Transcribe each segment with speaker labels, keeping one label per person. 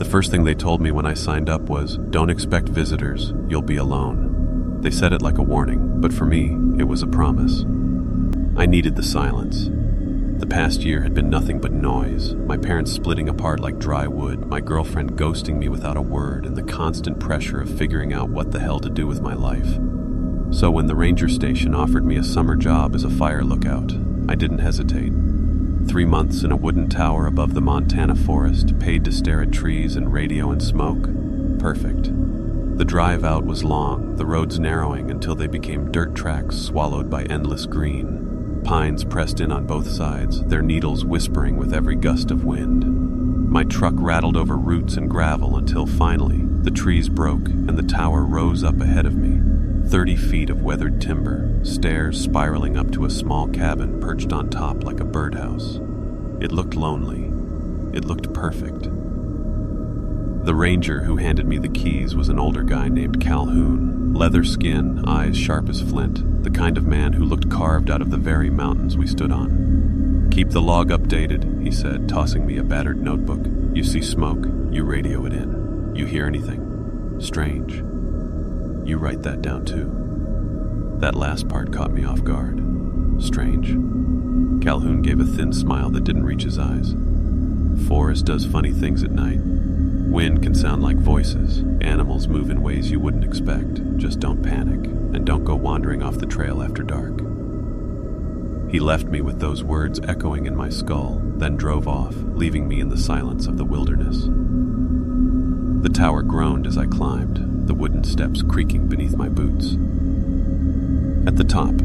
Speaker 1: The first thing they told me when I signed up was, "Don't expect visitors, you'll be alone." They said it like a warning, but for me, it was a promise. I needed the silence. The past year had been nothing but noise, my parents splitting apart like dry wood, my girlfriend ghosting me without a word, and the constant pressure of figuring out what the hell to do with my life. So when the ranger station offered me a summer job as a fire lookout, I didn't hesitate. 3 months in a wooden tower above the Montana forest, paid to stare at trees and radio and smoke. Perfect. The drive out was long, the roads narrowing until they became dirt tracks swallowed by endless green. Pines pressed in on both sides, their needles whispering with every gust of wind. My truck rattled over roots and gravel until finally, the trees broke and the tower rose up ahead of me. 30 feet of weathered timber, stairs spiraling up to a small cabin perched on top like a birdhouse. It looked lonely. It looked perfect. The ranger who handed me the keys was an older guy named Calhoun. Leather skin, eyes sharp as flint, the kind of man who looked carved out of the very mountains we stood on. "Keep the log updated," he said, tossing me a battered notebook. "You see smoke, you radio it in. You hear anything strange, you write that down too." That last part caught me off guard. Strange. Calhoun gave a thin smile that didn't reach his eyes. "Forest does funny things at night. Wind can sound like voices. Animals move in ways you wouldn't expect. Just don't panic, and don't go wandering off the trail after dark." He left me with those words echoing in my skull, then drove off, leaving me in the silence of the wilderness. The tower groaned as I climbed, the wooden steps creaking beneath my boots. At the top,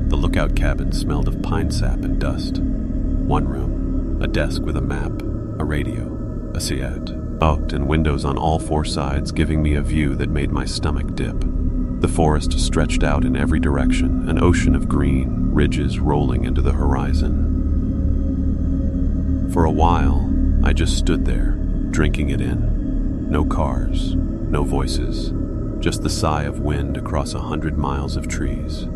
Speaker 1: the lookout cabin smelled of pine sap and dust. One room, a desk with a map, a radio, a Seat, and windows on all 4 sides, giving me a view that made my stomach dip. The forest stretched out in every direction, an ocean of green, ridges rolling into the horizon. For a while, I just stood there, drinking it in. No cars, no voices, just the sigh of wind across 100 miles of trees.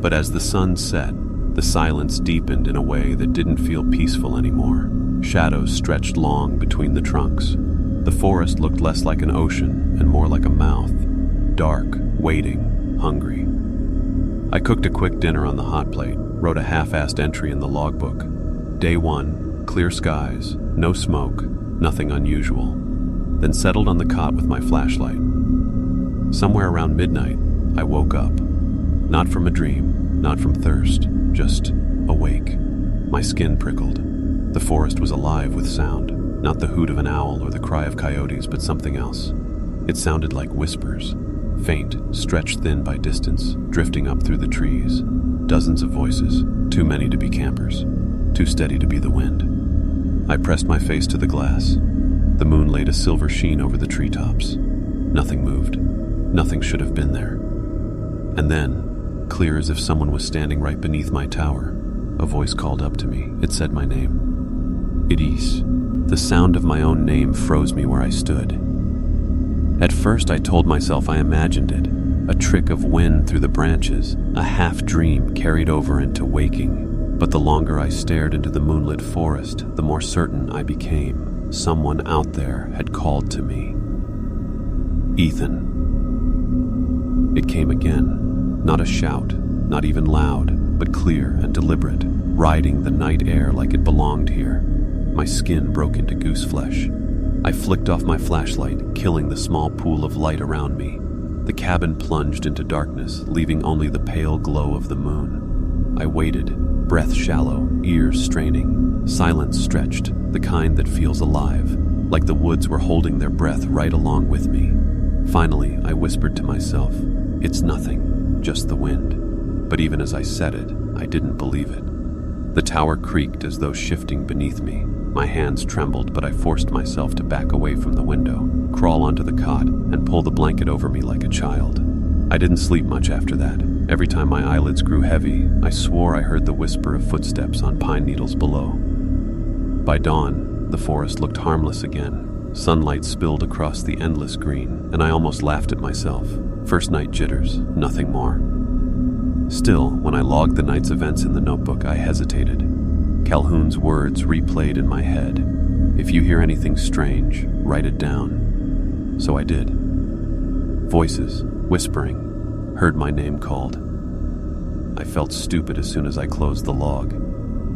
Speaker 1: But as the sun set, the silence deepened in a way that didn't feel peaceful anymore. Shadows stretched long between the trunks. The forest looked less like an ocean and more like a mouth. Dark, waiting, hungry. I cooked a quick dinner on the hot plate, wrote a half-assed entry in the logbook. Day 1, clear skies, no smoke, nothing unusual. Then settled on the cot with my flashlight. Somewhere around midnight, I woke up. Not from a dream, not from thirst, just awake. My skin prickled. The forest was alive with sound, not the hoot of an owl or the cry of coyotes, but something else. It sounded like whispers, faint, stretched thin by distance, drifting up through the trees. Dozens of voices, too many to be campers, too steady to be the wind. I pressed my face to the glass. The moon laid a silver sheen over the treetops. Nothing moved. Nothing should have been there. And then, clear as if someone was standing right beneath my tower, a voice called up to me. It said my name. Idis. The sound of my own name froze me where I stood. At first I told myself I imagined it, a trick of wind through the branches, a half-dream carried over into waking. But the longer I stared into the moonlit forest, the more certain I became. Someone out there had called to me. Ethan. It came again. Not a shout, not even loud, but clear and deliberate, riding the night air like it belonged here. My skin broke into goose flesh. I flicked off my flashlight, killing the small pool of light around me. The cabin plunged into darkness, leaving only the pale glow of the moon. I waited, breath shallow, ears straining. Silence stretched, the kind that feels alive, like the woods were holding their breath right along with me. Finally, I whispered to myself, "It's nothing, just the wind." But even as I said it, I didn't believe it. The tower creaked as though shifting beneath me. My hands trembled, but I forced myself to back away from the window, crawl onto the cot, and pull the blanket over me like a child. I didn't sleep much after that. Every time my eyelids grew heavy, I swore I heard the whisper of footsteps on pine needles below. By dawn, the forest looked harmless again. Sunlight spilled across the endless green, and I almost laughed at myself. First night jitters, nothing more. Still, when I logged the night's events in the notebook, I hesitated. Calhoun's words replayed in my head. "If you hear anything strange, write it down." So I did. Voices, whispering, heard my name called. I felt stupid as soon as I closed the log,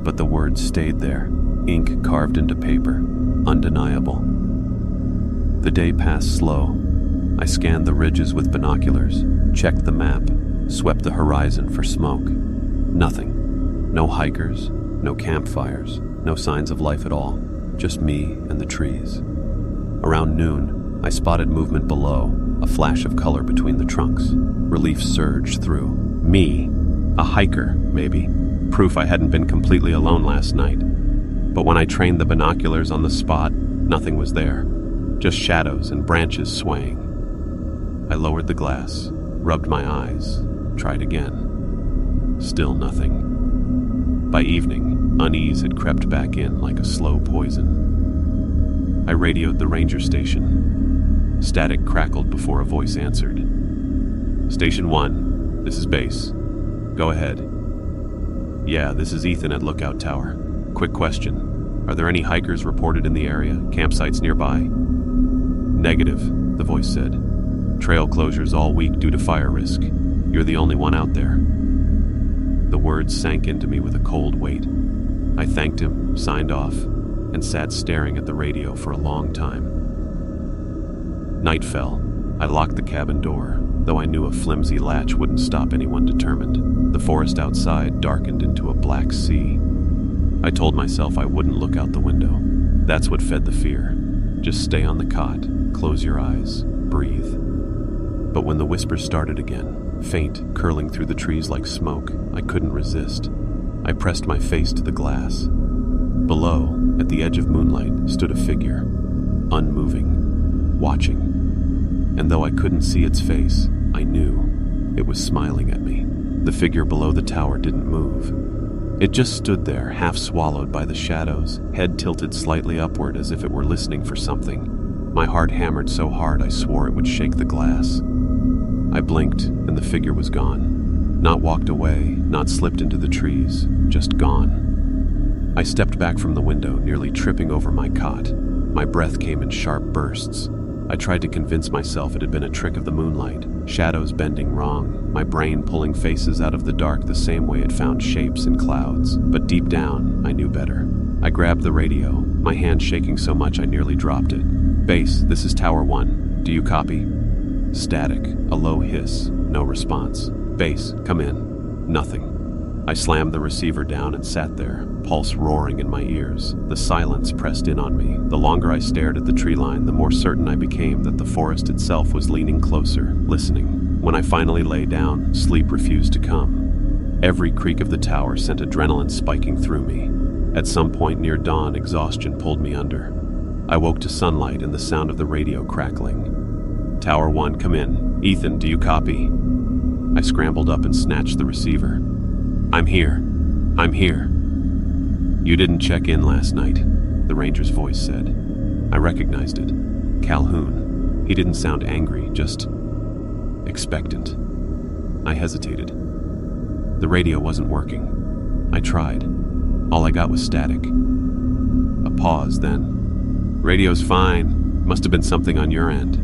Speaker 1: but the words stayed there, ink carved into paper, undeniable. The day passed slow. I scanned the ridges with binoculars, checked the map, swept the horizon for smoke. Nothing. No hikers, no campfires, no signs of life at all, just me and the trees. Around noon, I spotted movement below, a flash of color between the trunks. Relief surged through. Me, a hiker, maybe. Proof I hadn't been completely alone last night. But when I trained the binoculars on the spot, nothing was there. Just shadows and branches swaying. I lowered the glass, rubbed my eyes, tried again. Still nothing. By evening, unease had crept back in like a slow poison. I radioed the ranger station. Static crackled before a voice answered. "Station 1, this is base. Go ahead." "Yeah, this is Ethan at Lookout Tower. Quick question. Are there any hikers reported in the area? Campsites nearby?" "Negative," the voice said. "Trail closures all week due to fire risk. You're the only one out there." The words sank into me with a cold weight. I thanked him, signed off, and sat staring at the radio for a long time. Night fell. I locked the cabin door, though I knew a flimsy latch wouldn't stop anyone determined. The forest outside darkened into a black sea. I told myself I wouldn't look out the window. That's what fed the fear. Just stay on the cot, close your eyes, breathe. But when the whispers started again, faint, curling through the trees like smoke, I couldn't resist. I pressed my face to the glass. Below, at the edge of moonlight, stood a figure, unmoving, watching. And though I couldn't see its face, I knew it was smiling at me. The figure below the tower didn't move. It just stood there, half swallowed by the shadows, head tilted slightly upward as if it were listening for something. My heart hammered so hard I swore it would shake the glass. I blinked, and the figure was gone. Not walked away, not slipped into the trees, just gone. I stepped back from the window, nearly tripping over my cot. My breath came in sharp bursts. I tried to convince myself it had been a trick of the moonlight, shadows bending wrong, my brain pulling faces out of the dark the same way it found shapes in clouds. But deep down, I knew better. I grabbed the radio, my hand shaking so much I nearly dropped it. "Base, this is Tower 1. Do you copy?" Static, a low hiss, no response. "Base, come in." Nothing. I slammed the receiver down and sat there, pulse roaring in my ears. The silence pressed in on me. The longer I stared at the tree line, the more certain I became that the forest itself was leaning closer, listening. When I finally lay down, sleep refused to come. Every creak of the tower sent adrenaline spiking through me. At some point near dawn, exhaustion pulled me under. I woke to sunlight and the sound of the radio crackling. "Tower 1, come in. Ethan, do you copy?" I scrambled up and snatched the receiver. "I'm here. I'm here." "You didn't check in last night," the ranger's voice said. I recognized it. Calhoun. He didn't sound angry, just expectant. I hesitated. The radio wasn't working. I tried. All I got was static. A pause, then. "Radio's fine. Must have been something on your end."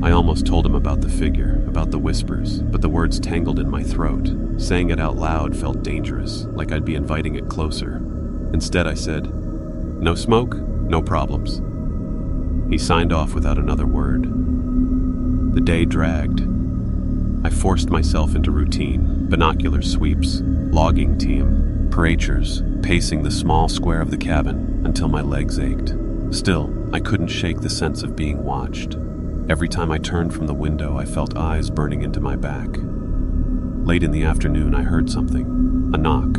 Speaker 1: I almost told him about the figure, about the whispers, but the words tangled in my throat. Saying it out loud felt dangerous, like I'd be inviting it closer. Instead, I said, "No smoke, no problems." He signed off without another word. The day dragged. I forced myself into routine, binocular sweeps, logging team, paratures, pacing the small square of the cabin until my legs ached. Still, I couldn't shake the sense of being watched. Every time I turned from the window, I felt eyes burning into my back. Late in the afternoon, I heard something. A knock.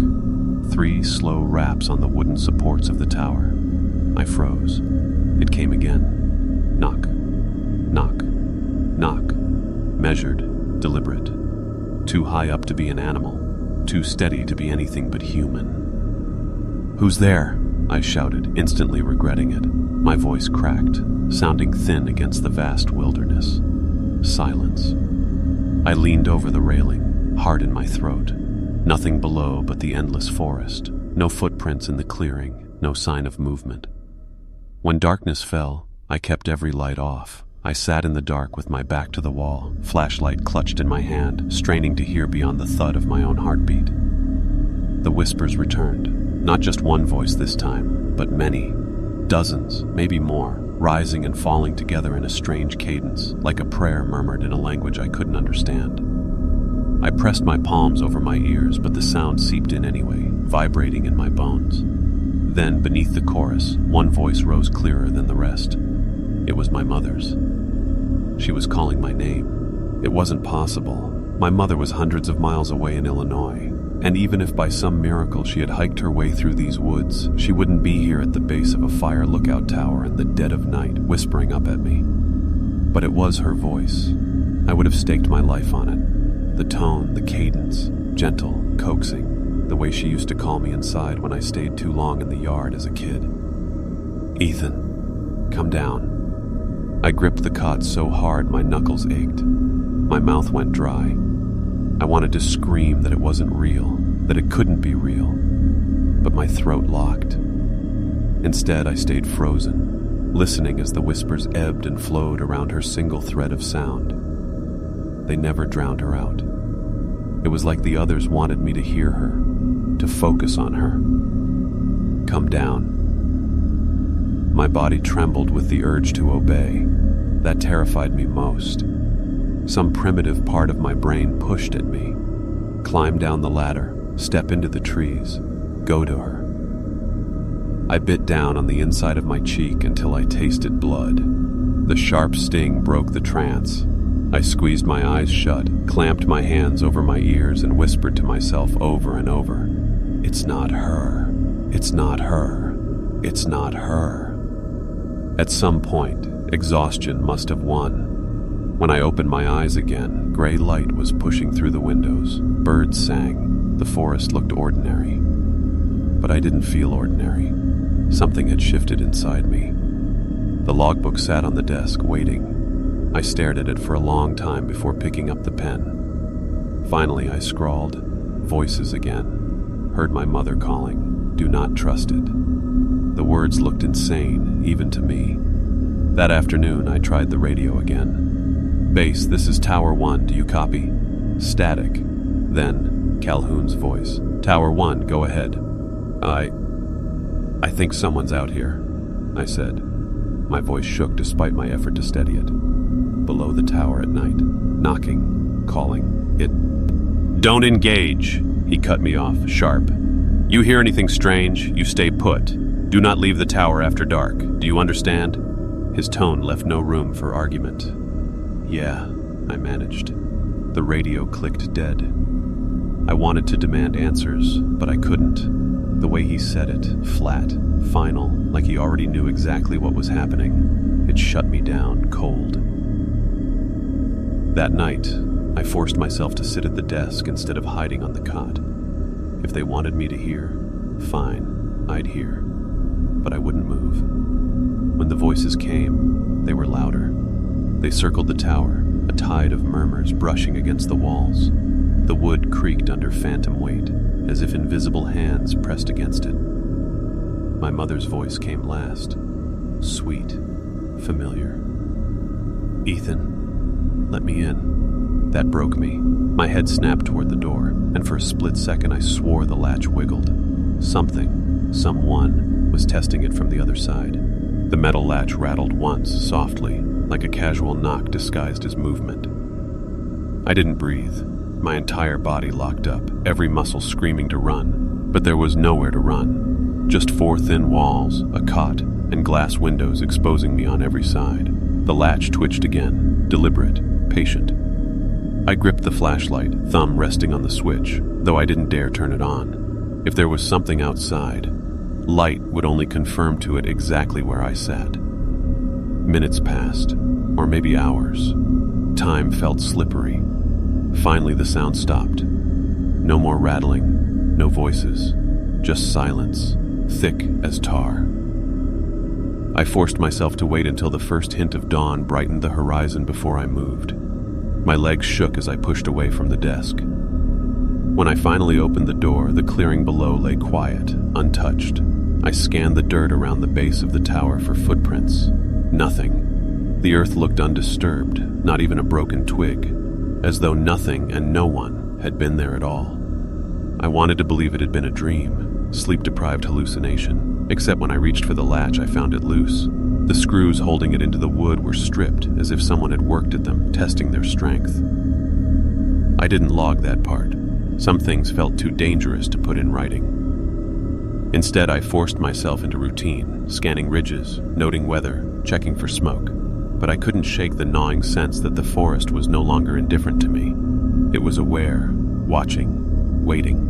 Speaker 1: 3 slow raps on the wooden supports of the tower. I froze. It came again. Knock. Knock. Knock. Measured. Deliberate. Too high up to be an animal. Too steady to be anything but human. "Who's there?" I shouted, instantly regretting it. My voice cracked, sounding thin against the vast wilderness. Silence. I leaned over the railing, heart in my throat. Nothing below but the endless forest. No footprints in the clearing, no sign of movement. When darkness fell, I kept every light off. I sat in the dark with my back to the wall, flashlight clutched in my hand, straining to hear beyond the thud of my own heartbeat. The whispers returned, not just one voice this time, but many, dozens, maybe more, rising and falling together in a strange cadence, like a prayer murmured in a language I couldn't understand. I pressed my palms over my ears, but the sound seeped in anyway, vibrating in my bones. Then, beneath the chorus, one voice rose clearer than the rest. It was my mother's. She was calling my name. It wasn't possible. My mother was hundreds of miles away in Illinois, and even if by some miracle she had hiked her way through these woods, she wouldn't be here at the base of a fire lookout tower in the dead of night, whispering up at me. But it was her voice. I would have staked my life on it. The tone, the cadence, gentle, coaxing, the way she used to call me inside when I stayed too long in the yard as a kid. "Ethan, come down." I gripped the cot so hard my knuckles ached. My mouth went dry. I wanted to scream that it wasn't real, that it couldn't be real, but my throat locked. Instead, I stayed frozen, listening as the whispers ebbed and flowed around her single thread of sound. They never drowned her out. It was like the others wanted me to hear her, to focus on her. "Come down." My body trembled with the urge to obey. That terrified me most. Some primitive part of my brain pushed at me. Climb down the ladder, step into the trees, go to her. I bit down on the inside of my cheek until I tasted blood. The sharp sting broke the trance. I squeezed my eyes shut, clamped my hands over my ears, and whispered to myself over and over, "It's not her. It's not her. It's not her." At some point, exhaustion must have won. When I opened my eyes again, gray light was pushing through the windows. Birds sang. The forest looked ordinary. But I didn't feel ordinary. Something had shifted inside me. The logbook sat on the desk, waiting. I stared at it for a long time before picking up the pen. Finally, I scrawled, "Voices again." Heard my mother calling, "Do not trust it." The words looked insane, even to me. That afternoon, I tried the radio again. "Base, this is Tower 1, do you copy?" Static. Then, Calhoun's voice. "Tower 1, go ahead." I think someone's out here," I said. My voice shook despite my effort to steady it. Below the tower at night, knocking, calling. "Don't engage," he cut me off, sharp. "You hear anything strange, you stay put. Do not leave the tower after dark. Do you understand?" His tone left no room for argument. "Yeah," I managed. The radio clicked dead. I wanted to demand answers, but I couldn't. The way he said it, flat, final, like he already knew exactly what was happening, it shut me down cold. That night, I forced myself to sit at the desk instead of hiding on the cot. If they wanted me to hear, fine, I'd hear. But I wouldn't move. When the voices came, they were louder. They circled the tower, a tide of murmurs brushing against the walls. The wood creaked under phantom weight, as if invisible hands pressed against it. My mother's voice came last, sweet, familiar. "Ethan, let me in." That broke me. My head snapped toward the door, and for a split second I swore the latch wiggled. Someone was testing it from the other side. The metal latch rattled once, softly, like a casual knock disguised as movement. I didn't breathe. My entire body locked up, every muscle screaming to run. But there was nowhere to run. Just 4 thin walls, a cot, and glass windows exposing me on every side. The latch twitched again, deliberate, patient. I gripped the flashlight, thumb resting on the switch, though I didn't dare turn it on. If there was something outside, light would only confirm to it exactly where I sat. Minutes passed, or maybe hours. Time felt slippery. Finally, the sound stopped. No more rattling, no voices, just silence, thick as tar. I forced myself to wait until the first hint of dawn brightened the horizon before I moved. My legs shook as I pushed away from the desk. When I finally opened the door, the clearing below lay quiet, untouched. I scanned the dirt around the base of the tower for footprints. Nothing. The earth looked undisturbed, not even a broken twig, as though nothing and no one had been there at all. I wanted to believe it had been a dream, sleep-deprived hallucination, except when I reached for the latch I found it loose. The screws holding it into the wood were stripped, as if someone had worked at them, testing their strength. I didn't log that part. Some things felt too dangerous to put in writing. Instead, I forced myself into routine, scanning ridges, noting weather, checking for smoke. But I couldn't shake the gnawing sense that the forest was no longer indifferent to me. It was aware, watching, waiting.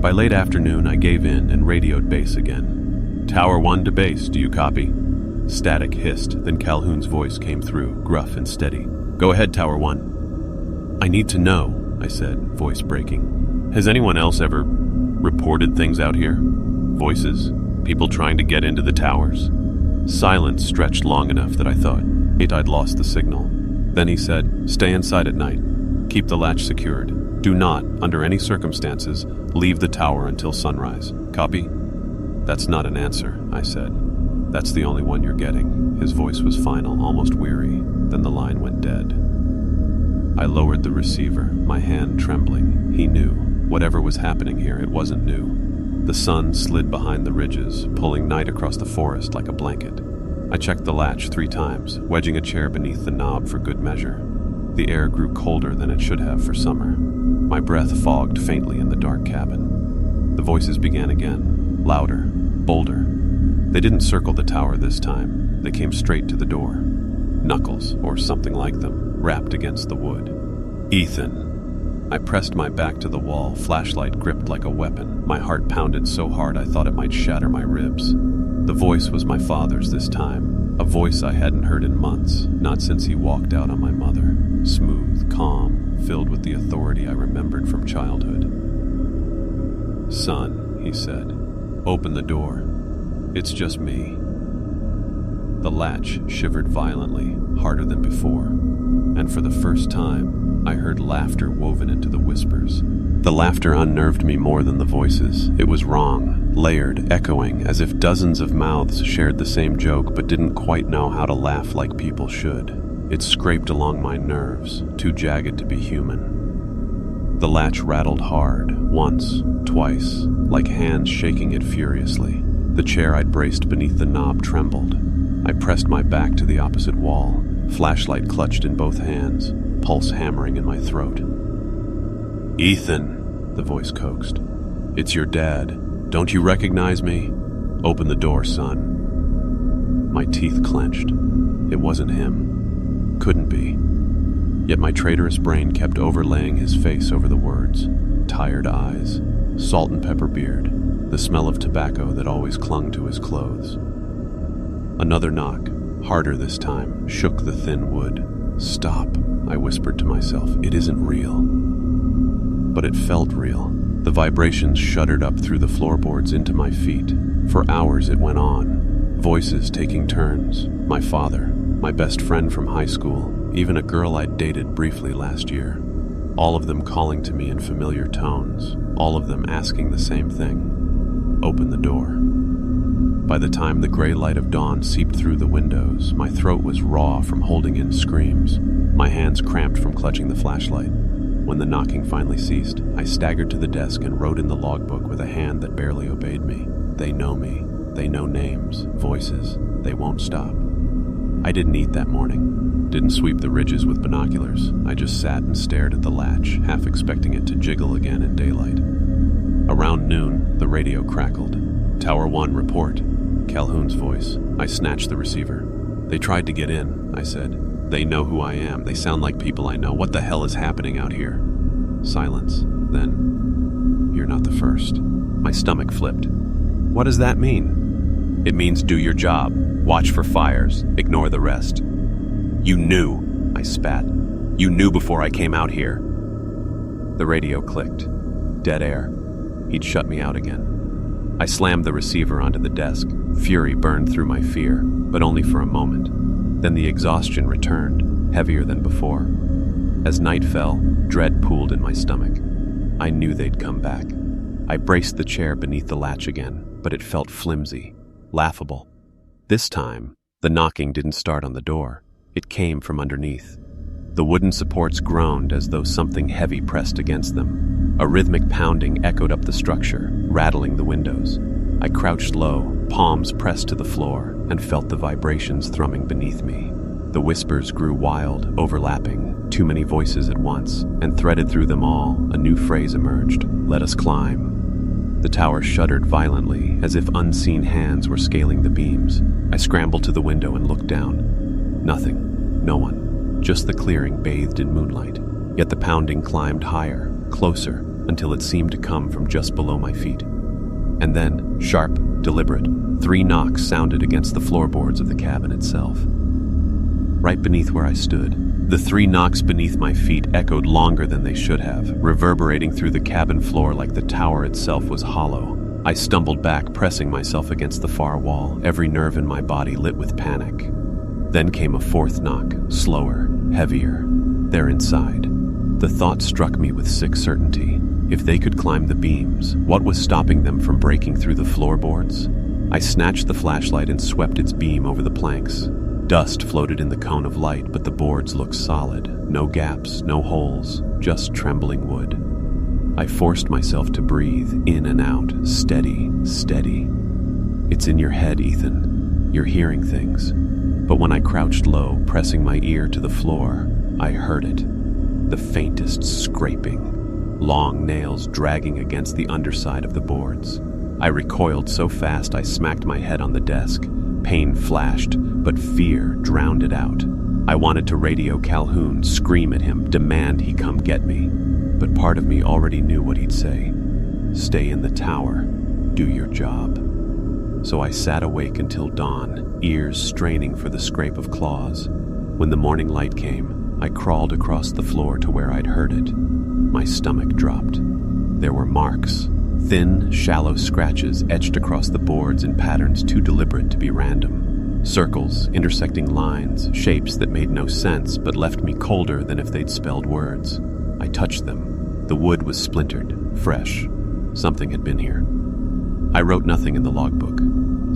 Speaker 1: By late afternoon, I gave in and radioed base again. "Tower 1 to base, do you copy?" Static hissed, then Calhoun's voice came through, gruff and steady. "Go ahead, Tower 1. "I need to know," I said, voice breaking. "Has anyone else ever reported things out here? Voices? People trying to get into the towers?" Silence stretched long enough that I thought I'd lost the signal. Then he said, "Stay inside at night. Keep the latch secured. Do not, under any circumstances, leave the tower until sunrise. Copy?" "That's not an answer," I said. "That's the only one you're getting." His voice was final, almost weary. Then the line went dead. I lowered the receiver, my hand trembling. He knew. Whatever was happening here, it wasn't new. The sun slid behind the ridges, pulling night across the forest like a blanket. I checked the latch 3 times, wedging a chair beneath the knob for good measure. The air grew colder than it should have for summer. My breath fogged faintly in the dark cabin. The voices began again, louder, bolder. They didn't circle the tower this time. They came straight to the door. Knuckles, or something like them, rapped against the wood. "Ethan." I pressed my back to the wall, flashlight gripped like a weapon. My heart pounded so hard I thought it might shatter my ribs. The voice was my father's this time, a voice I hadn't heard in months, not since he walked out on my mother. Smooth, calm, filled with the authority I remembered from childhood. "Son," he said, "open the door. It's just me." The latch shivered violently, harder than before, and for the first time, I heard laughter woven into the whispers. The laughter unnerved me more than the voices. It was wrong, layered, echoing, as if dozens of mouths shared the same joke but didn't quite know how to laugh like people should. It scraped along my nerves, too jagged to be human. The latch rattled hard, once, twice, like hands shaking it furiously. The chair I'd braced beneath the knob trembled. I pressed my back to the opposite wall, flashlight clutched in both hands, pulse hammering in my throat. "Ethan," the voice coaxed. "It's your dad. Don't you recognize me? Open the door, son." My teeth clenched. It wasn't him. Couldn't be. Yet my traitorous brain kept overlaying his face over the words. Tired eyes, salt and pepper beard, the smell of tobacco that always clung to his clothes. Another knock, harder this time, shook the thin wood. "Stop," I whispered to myself. "It isn't real." But it felt real. The vibrations shuddered up through the floorboards into my feet. For hours it went on. Voices taking turns. My father, my best friend from high school, even a girl I'd dated briefly last year. All of them calling to me in familiar tones. All of them asking the same thing. "Open the door." By the time the gray light of dawn seeped through the windows, my throat was raw from holding in screams. My hands cramped from clutching the flashlight. When the knocking finally ceased, I staggered to the desk and wrote in the logbook with a hand that barely obeyed me. They know me. They know names, voices. They won't stop. I didn't eat that morning. Didn't sweep the ridges with binoculars. I just sat and stared at the latch, half expecting it to jiggle again in daylight. Around noon, the radio crackled. "Tower 1, report." Calhoun's voice. I snatched the receiver. "They tried to get in," I said. "They know who I am. They sound like people I know. What the hell is happening out here?" Silence. Then, "You're not the first." My stomach flipped. "What does that mean?" "It means do your job. Watch for fires. Ignore the rest." "You knew," I spat. "You knew before I came out here." The radio clicked. Dead air. He'd shut me out again. I slammed the receiver onto the desk. Fury burned through my fear, but only for a moment. Then the exhaustion returned, heavier than before. As night fell, dread pooled in my stomach. I knew they'd come back. I braced the chair beneath the latch again. but it felt flimsy, laughable. This time, the knocking didn't start on the door. It came from underneath. The wooden supports groaned as though something heavy pressed against them. A rhythmic pounding echoed up the structure, rattling the windows. I crouched low, palms pressed to the floor, and felt the vibrations thrumming beneath me. The whispers grew wild, overlapping, too many voices at once, and threaded through them all, a new phrase emerged: "Let us climb." The tower shuddered violently, as if unseen hands were scaling the beams. I scrambled to the window and looked down. Nothing. No one. Just the clearing bathed in moonlight. Yet the pounding climbed higher, closer, until it seemed to come from just below my feet. And then, sharp, deliberate, 3 knocks sounded against the floorboards of the cabin itself. Right beneath where I stood, the 3 knocks beneath my feet echoed longer than they should have, reverberating through the cabin floor like the tower itself was hollow. I stumbled back, pressing myself against the far wall, every nerve in my body lit with panic. Then came a 4th knock, slower, heavier. They're inside. The thought struck me with sick certainty. If they could climb the beams, what was stopping them from breaking through the floorboards? I snatched the flashlight and swept its beam over the planks. Dust floated in the cone of light, but the boards looked solid. No gaps, no holes, just trembling wood. I forced myself to breathe, in and out, steady, steady. It's in your head, Ethan. You're hearing things. But when I crouched low, pressing my ear to the floor, I heard it. The faintest scraping. Long nails dragging against the underside of the boards. I recoiled so fast I smacked my head on the desk. Pain flashed, but fear drowned it out. I wanted to radio Calhoun, scream at him, demand he come get me. But part of me already knew what he'd say. Stay in the tower. Do your job. So I sat awake until dawn, ears straining for the scrape of claws. When the morning light came, I crawled across the floor to where I'd heard it. My stomach dropped. There were marks. Thin, shallow scratches etched across the boards in patterns too deliberate to be random. Circles, intersecting lines, shapes that made no sense but left me colder than if they'd spelled words. I touched them. The wood was splintered, fresh. Something had been here. I wrote nothing in the logbook.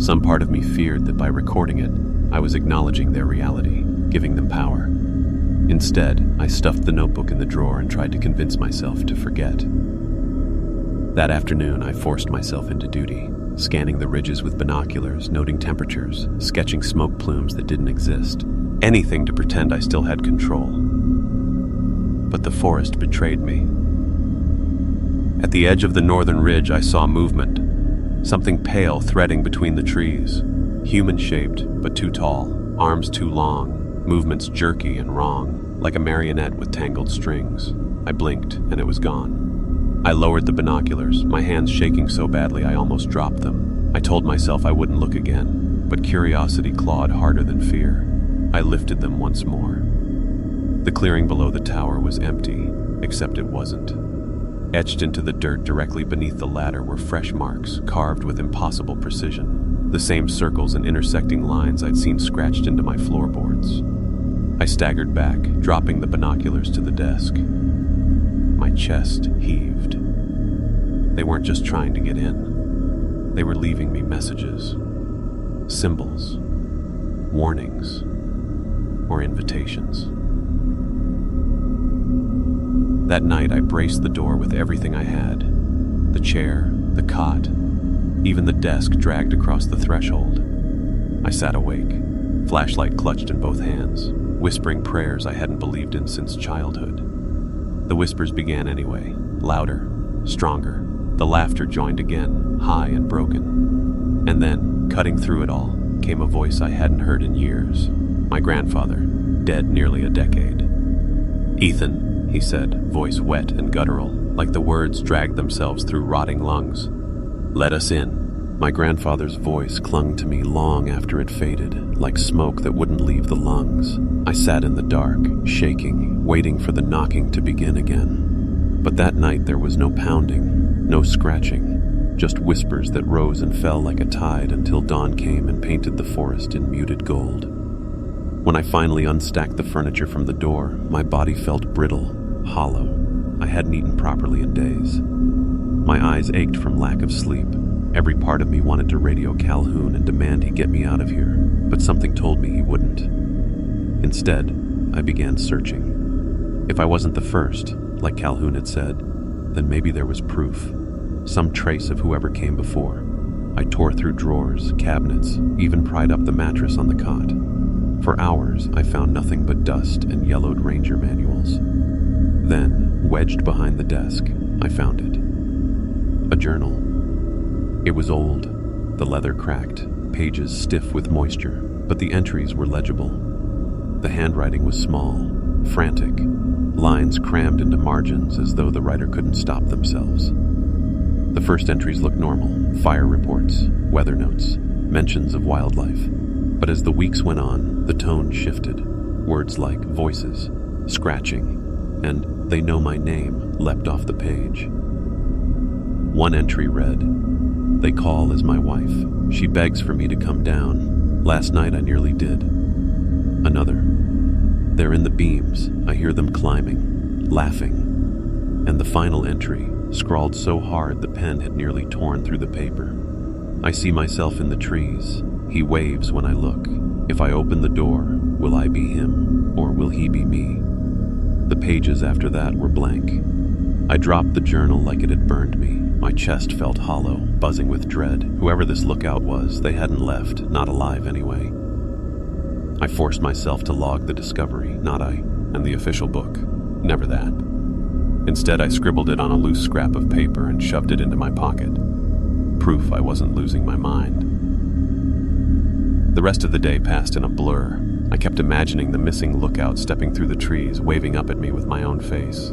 Speaker 1: Some part of me feared that by recording it, I was acknowledging their reality, giving them power. Instead, I stuffed the notebook in the drawer and tried to convince myself to forget. That afternoon, I forced myself into duty, scanning the ridges with binoculars, noting temperatures, sketching smoke plumes that didn't exist. Anything to pretend I still had control. But the forest betrayed me. At the edge of the northern ridge, I saw movement. Something pale threading between the trees. Human-shaped, but too tall. Arms too long. Movements jerky and wrong, like a marionette with tangled strings. I blinked, and it was gone. I lowered the binoculars, my hands shaking so badly I almost dropped them. I told myself I wouldn't look again, but curiosity clawed harder than fear. I lifted them once more. The clearing below the tower was empty, except it wasn't. Etched into the dirt directly beneath the ladder were fresh marks, carved with impossible precision. The same circles and intersecting lines I'd seen scratched into my floorboards. I staggered back, dropping the binoculars to the desk. My chest heaved. They weren't just trying to get in. They were leaving me messages, symbols, warnings, or invitations. That night, I braced the door with everything I had. The chair, the cot, even the desk dragged across the threshold. I sat awake, flashlight clutched in both hands, whispering prayers I hadn't believed in since childhood. The whispers began anyway, louder, stronger. The laughter joined again, high and broken. And then, cutting through it all, came a voice I hadn't heard in years. My grandfather, dead nearly a decade. "Ethan," he said, voice wet and guttural, like the words dragged themselves through rotting lungs. "Let us in." My grandfather's voice clung to me long after it faded, like smoke that wouldn't leave the lungs. I sat in the dark, shaking, waiting for the knocking to begin again. But that night there was no pounding, no scratching, just whispers that rose and fell like a tide until dawn came and painted the forest in muted gold. When I finally unstacked the furniture from the door, my body felt brittle, hollow. I hadn't eaten properly in days. My eyes ached from lack of sleep. Every part of me wanted to radio Calhoun and demand he get me out of here, but something told me he wouldn't. Instead, I began searching. If I wasn't the first, like Calhoun had said, then maybe there was proof, some trace of whoever came before. I tore through drawers, cabinets, even pried up the mattress on the cot. For hours, I found nothing but dust and yellowed ranger manuals. Then, wedged behind the desk, I found it. A journal. It was old, the leather cracked, pages stiff with moisture, but the entries were legible. The handwriting was small, frantic, lines crammed into margins as though the writer couldn't stop themselves. The first entries looked normal, fire reports, weather notes, mentions of wildlife. But as the weeks went on, the tone shifted. Words like voices, scratching, and "they know my name" leapt off the page. One entry read, "They call as my wife. She begs for me to come down. Last night I nearly did." Another, "They're in the beams. I hear them climbing, laughing." And the final entry, scrawled so hard the pen had nearly torn through the paper. "I see myself in the trees. He waves when I look. If I open the door, will I be him, or will he be me?" The pages after that were blank. I dropped the journal like it had burned me. My chest felt hollow, buzzing with dread. Whoever this lookout was, they hadn't left, not alive anyway. I forced myself to log the discovery, not I, and the official book. Never that. Instead, I scribbled it on a loose scrap of paper and shoved it into my pocket. Proof I wasn't losing my mind. The rest of the day passed in a blur. I kept imagining the missing lookout stepping through the trees, waving up at me with my own face.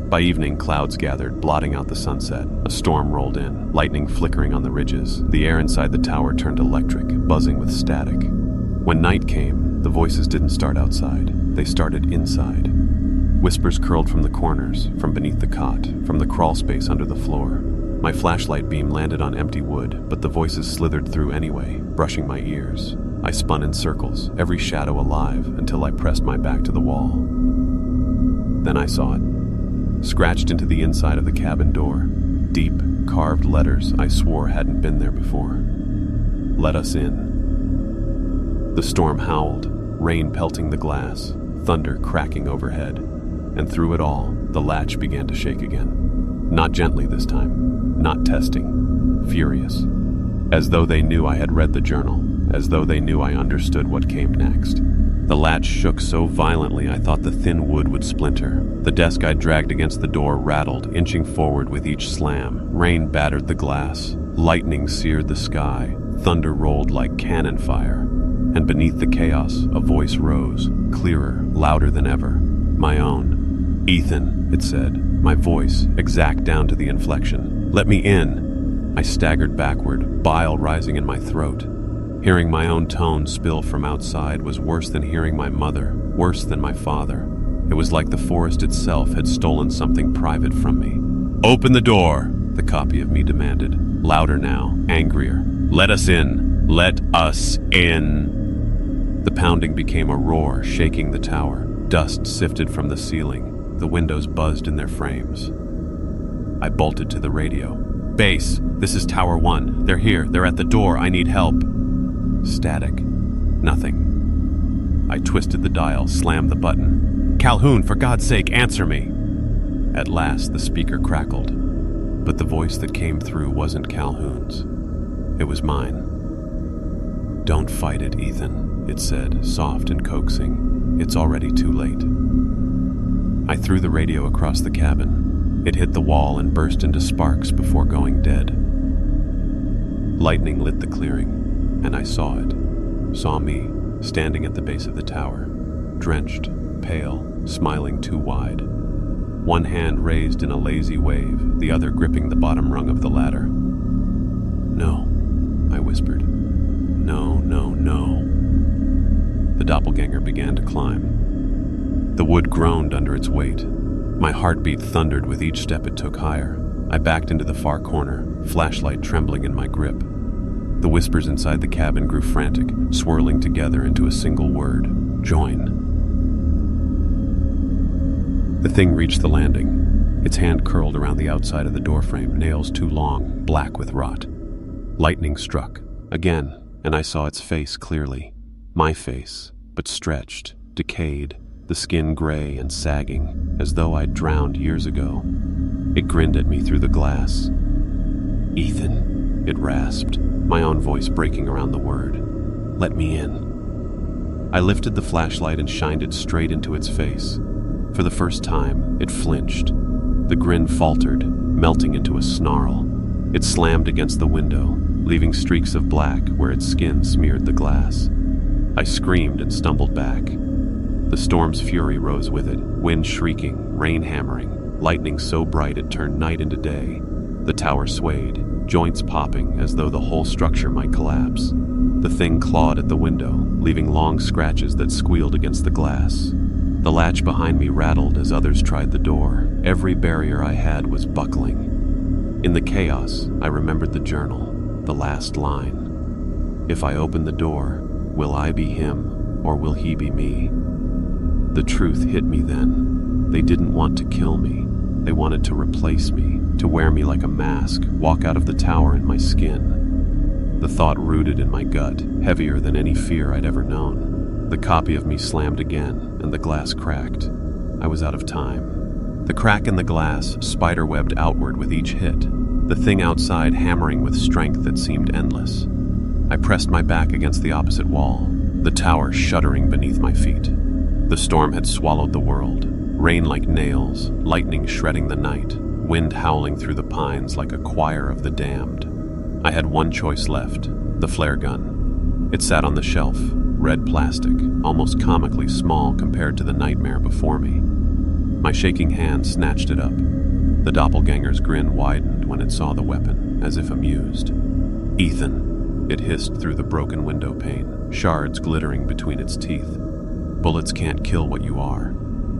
Speaker 1: By evening, clouds gathered, blotting out the sunset. A storm rolled in, lightning flickering on the ridges. The air inside the tower turned electric, buzzing with static. When night came, the voices didn't start outside. They started inside. Whispers curled from the corners, from beneath the cot, from the crawl space under the floor. My flashlight beam landed on empty wood, but the voices slithered through anyway, brushing my ears. I spun in circles, every shadow alive, until I pressed my back to the wall. Then I saw it. Scratched into the inside of the cabin door. Deep, carved letters I swore hadn't been there before. "Let us in." The storm howled, rain pelting the glass, thunder cracking overhead. And through it all, the latch began to shake again. Not gently this time, not testing, furious. As though they knew I had read the journal, as though they knew I understood what came next. The latch shook so violently I thought the thin wood would splinter. The desk I dragged against the door rattled, inching forward with each slam. Rain battered the glass. Lightning seared the sky. Thunder rolled like cannon fire. And beneath the chaos, a voice rose, clearer, louder than ever. My own. "Ethan," it said, my voice, exact down to the inflection. "Let me in." I staggered backward, bile rising in my throat. Hearing my own tone spill from outside was worse than hearing my mother, worse than my father. It was like the forest itself had stolen something private from me. "Open the door," the copy of me demanded, louder now, angrier. "Let us in. Let us in." The pounding became a roar, shaking the tower. Dust sifted from the ceiling. The windows buzzed in their frames. I bolted to the radio. "Base, this is Tower 1. They're here. They're at the door. I need help." Static. Nothing. I twisted the dial, slammed the button. "Calhoun, for God's sake, answer me!" At last, the speaker crackled. But the voice that came through wasn't Calhoun's. It was mine. "Don't fight it, Ethan," it said, soft and coaxing. "It's already too late." I threw the radio across the cabin. It hit the wall and burst into sparks before going dead. Lightning lit the clearing, and I saw it. Saw me, standing at the base of the tower, drenched, pale, smiling too wide. One hand raised in a lazy wave, the other gripping the bottom rung of the ladder. "No," I whispered. "No, no, no." The doppelganger began to climb. The wood groaned under its weight. My heartbeat thundered with each step it took higher. I backed into the far corner, flashlight trembling in my grip. The whispers inside the cabin grew frantic, swirling together into a single word: join. The thing reached the landing. Its hand curled around the outside of the doorframe, nails too long, black with rot. Lightning struck, again, and I saw its face clearly. My face, but stretched, decayed, the skin gray and sagging, as though I'd drowned years ago. It grinned at me through the glass. "Ethan," it rasped, my own voice breaking around the word. "Let me in." I lifted the flashlight and shined it straight into its face. For the first time, it flinched. The grin faltered, melting into a snarl. It slammed against the window, leaving streaks of black where its skin smeared the glass. I screamed and stumbled back. The storm's fury rose with it, wind shrieking, rain hammering, lightning so bright it turned night into day. The tower swayed, joints popping as though the whole structure might collapse. The thing clawed at the window, leaving long scratches that squealed against the glass. The latch behind me rattled as others tried the door. Every barrier I had was buckling. In the chaos, I remembered the journal, the last line. If I open the door, will I be him, or will he be me? The truth hit me then. They didn't want to kill me. They wanted to replace me, to wear me like a mask, walk out of the tower in my skin. The thought rooted in my gut, heavier than any fear I'd ever known. The copy of me slammed again, and the glass cracked. I was out of time. The crack in the glass spiderwebbed outward with each hit, the thing outside hammering with strength that seemed endless. I pressed my back against the opposite wall, the tower shuddering beneath my feet. The storm had swallowed the world, rain like nails, lightning shredding the night, wind howling through the pines like a choir of the damned. I had one choice left, the flare gun. It sat on the shelf, red plastic, almost comically small compared to the nightmare before me. My shaking hand snatched it up. The doppelganger's grin widened when it saw the weapon, as if amused. "Ethan," it hissed through the broken window pane, shards glittering between its teeth. "Bullets can't kill what you are."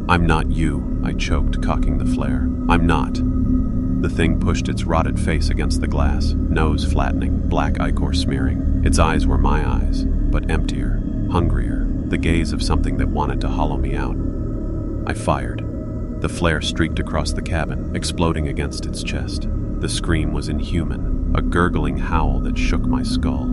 Speaker 1: "I'm not you," I choked, cocking the flare. "I'm not." The thing pushed its rotted face against the glass, nose flattening, black ichor smearing. Its eyes were my eyes, but emptier, hungrier, the gaze of something that wanted to hollow me out. I fired. The flare streaked across the cabin, exploding against its chest. The scream was inhuman, a gurgling howl that shook my skull.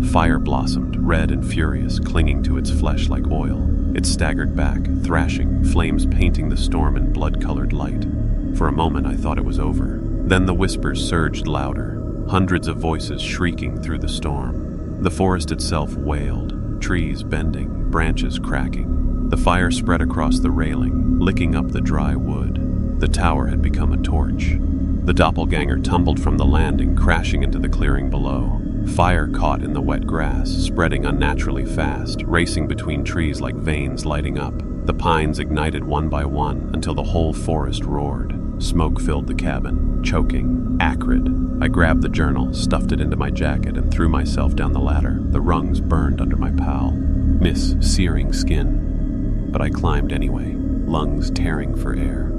Speaker 1: Fire blossomed, red and furious, clinging to its flesh like oil. It staggered back, thrashing, flames painting the storm in blood-colored light. For a moment I thought it was over. Then the whispers surged louder, hundreds of voices shrieking through the storm. The forest itself wailed, trees bending, branches cracking. The fire spread across the railing, licking up the dry wood. The tower had become a torch. The doppelganger tumbled from the landing, crashing into the clearing below. Fire caught in the wet grass, spreading unnaturally fast, racing between trees like veins lighting up. The pines ignited one by one until the whole forest roared. Smoke filled the cabin, choking, acrid. I grabbed the journal, stuffed it into my jacket, and threw myself down the ladder. The rungs burned under my pal. Searing skin. But I climbed anyway, lungs tearing for air.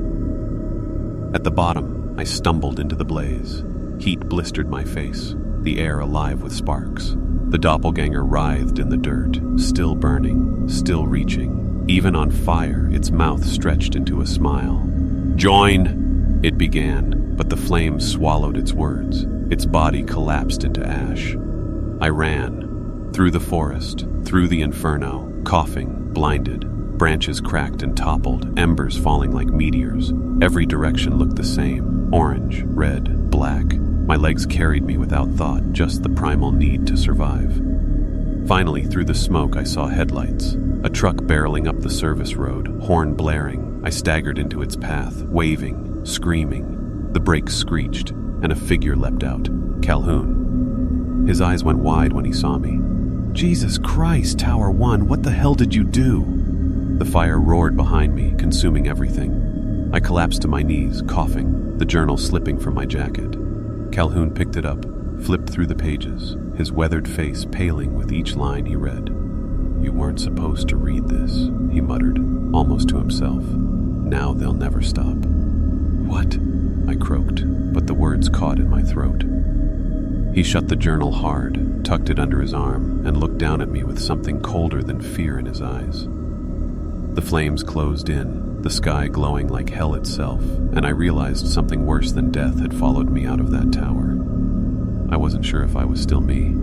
Speaker 1: At the bottom, I stumbled into the blaze. Heat blistered my face, the air alive with sparks. The doppelganger writhed in the dirt, still burning, still reaching. Even on fire, its mouth stretched into a smile. "Join!" it began, but the flames swallowed its words. Its body collapsed into ash. I ran. Through the forest, through the inferno, coughing, blinded. Branches cracked and toppled, embers falling like meteors. Every direction looked the same, orange, red, black. My legs carried me without thought, just the primal need to survive. Finally, through the smoke, I saw headlights. A truck barreling up the service road, horn blaring. I staggered into its path, waving, screaming. The brakes screeched, and a figure leapt out. Calhoun. His eyes went wide when he saw me. "Jesus Christ, Tower 1, what the hell did you do?" The fire roared behind me, consuming everything. I collapsed to my knees, coughing, the journal slipping from my jacket. Calhoun picked it up, flipped through the pages, his weathered face paling with each line he read. "You weren't supposed to read this," he muttered, almost to himself. "Now they'll never stop." "What?" I croaked, but the words caught in my throat. He shut the journal hard, tucked it under his arm, and looked down at me with something colder than fear in his eyes. The flames closed in, the sky glowing like hell itself, and I realized something worse than death had followed me out of that tower. I wasn't sure if I was still me,